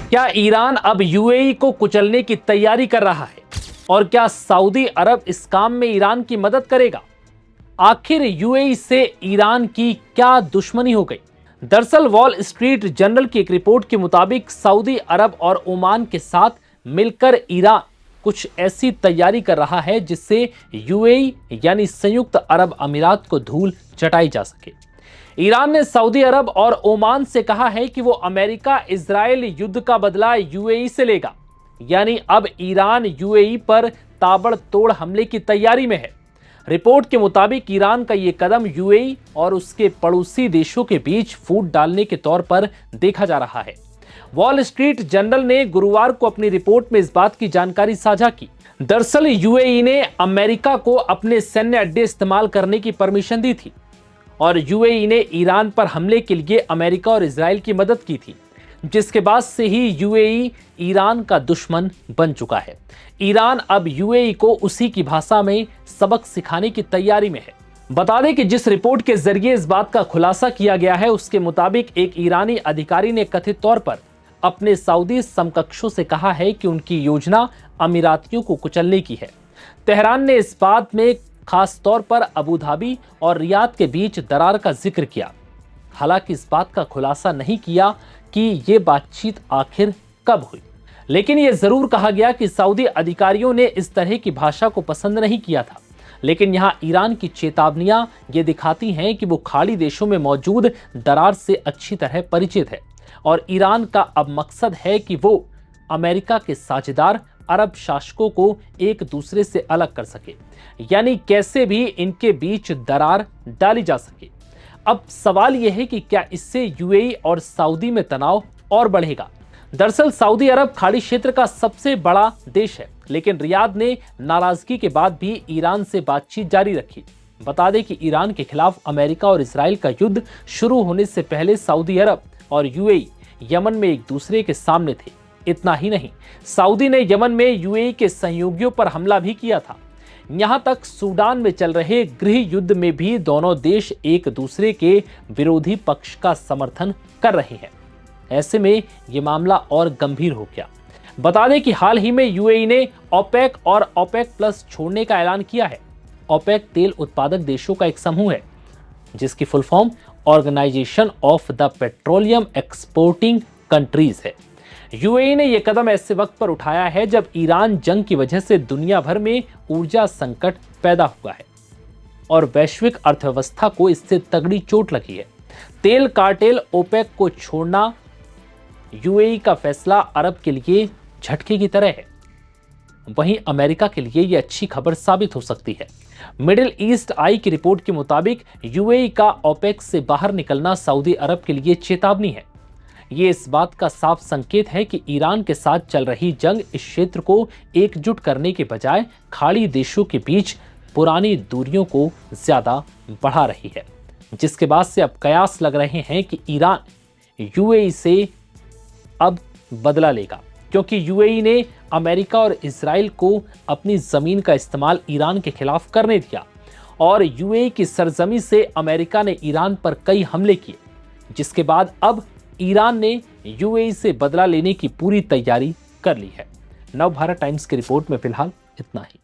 क्या ईरान अब यूएई को कुचलने की तैयारी कर रहा है? और क्या सऊदी अरब इस काम में ईरान की मदद करेगा? आखिर यूएई से ईरान की क्या दुश्मनी हो गई? दरअसल वॉल स्ट्रीट जर्नल की एक रिपोर्ट के मुताबिक सऊदी अरब और ओमान के साथ मिलकर ईरान कुछ ऐसी तैयारी कर रहा है जिससे यूएई यानी संयुक्त अरब अमीरात को धूल चटाई जा सके। ईरान ने सऊदी अरब और ओमान से कहा है कि वो अमेरिका इजराइल युद्ध का बदला यूएई से लेगा, यानी अब ईरान यूएई पर ताबड़तोड़ हमले की तैयारी में है। रिपोर्ट के मुताबिक ईरान का यह कदम यूएई और उसके पड़ोसी देशों के बीच फूट डालने के तौर पर देखा जा रहा है। वॉल स्ट्रीट जर्नल ने गुरुवार को अपनी रिपोर्ट में इस बात की जानकारी साझा की। दरअसल यूएई ने अमेरिका को अपने सैन्य अड्डे इस्तेमाल करने की परमिशन दी थी और यूएई ने ईरान पर हमले के लिए अमेरिका और इजराइल की मदद की थी, जिसके बाद से ही यूएई ईरान का दुश्मन बन चुका है। ईरान अब यूएई को उसी की भाषा में सबक सिखाने की तैयारी में है। बता दें कि जिस रिपोर्ट के जरिए इस बात का खुलासा किया गया है उसके मुताबिक एक ईरानी अधिकारी ने कथित तौर पर अपने सऊदी समकक्षों से कहा है कि उनकी योजना अमीरातियों को कुचलने की है। तेहरान ने इस बात में खास तौर पर अबू धाबी और रियाद के बीच दरार का जिक्र किया। हालांकि इस बात का खुलासा नहीं किया कि ये बातचीत आखिर कब हुई, लेकिन यह जरूर कहा गया कि सऊदी अधिकारियों ने इस तरह की भाषा को पसंद नहीं किया था। लेकिन यहां ईरान की चेतावनियां ये दिखाती हैं कि वो खाड़ी देशों में मौजूद दरार से अच्छी तरह परिचित है और ईरान का अब मकसद है कि वो अमेरिका के साझेदार अरब शासकों को एक दूसरे से अलग कर सके, यानी कैसे भी इनके बीच दरार डाली जा सके। अब सवाल यह है कि क्या इससे यूएई और सऊदी में तनाव और बढ़ेगा? दरअसल सऊदी अरब खाड़ी क्षेत्र का सबसे बड़ा देश है, लेकिन रियाद ने नाराजगी के बाद भी ईरान से बातचीत जारी रखी। बता दें कि ईरान के खिलाफ अमेरिका और इजराइल का युद्ध शुरू होने से पहले सऊदी अरब और यूएई यमन में एक दूसरे के सामने थे। इतना ही नहीं, सऊदी ने यमन में यूएई के सहयोगियों पर हमला भी किया था। यहां तक सूडान में चल रहे गृह युद्ध में भी दोनों देश एक दूसरे के विरोधी पक्ष का समर्थन कर रहे हैं। ऐसे में यह मामला और गंभीर हो गया। बता दें कि हाल ही में यूएई ने ओपेक और ओपेक प्लस छोड़ने का ऐलान किया है। ओपेक तेल उत्पादक देशों का एक समूह है जिसकी full form organization of the petroleum exporting countries है। यूएई ने यह कदम ऐसे वक्त पर उठाया है जब ईरान जंग की वजह से दुनिया भर में ऊर्जा संकट पैदा हुआ है और वैश्विक अर्थव्यवस्था को इससे तगड़ी चोट लगी है। तेल कार्टेल ओपेक को छोड़ना यूएई का फैसला अरब के लिए झटके की तरह है। वहीं अमेरिका के लिए यह अच्छी खबर साबित हो सकती है। मिडिल ईस्ट आई की रिपोर्ट के मुताबिक यूएई का ओपेक से बाहर निकलना सऊदी अरब के लिए चेतावनी है। ये इस बात का साफ संकेत है कि ईरान के साथ चल रही जंग इस क्षेत्र को एकजुट करने के बजाय खाड़ी देशों के बीच पुरानी दूरियों को ज्यादा बढ़ा रही है, जिसके बाद से अब कयास लग रहे हैं कि ईरान यूएई से अब बदला लेगा, क्योंकि यूएई ने अमेरिका और इजराइल को अपनी जमीन का इस्तेमाल ईरान के खिलाफ करने दिया और यूएई की सरजमी से अमेरिका ने ईरान पर कई हमले किए, जिसके बाद अब ईरान ने यूएई से बदला लेने की पूरी तैयारी कर ली है। नवभारत टाइम्स की रिपोर्ट में फिलहाल इतना ही।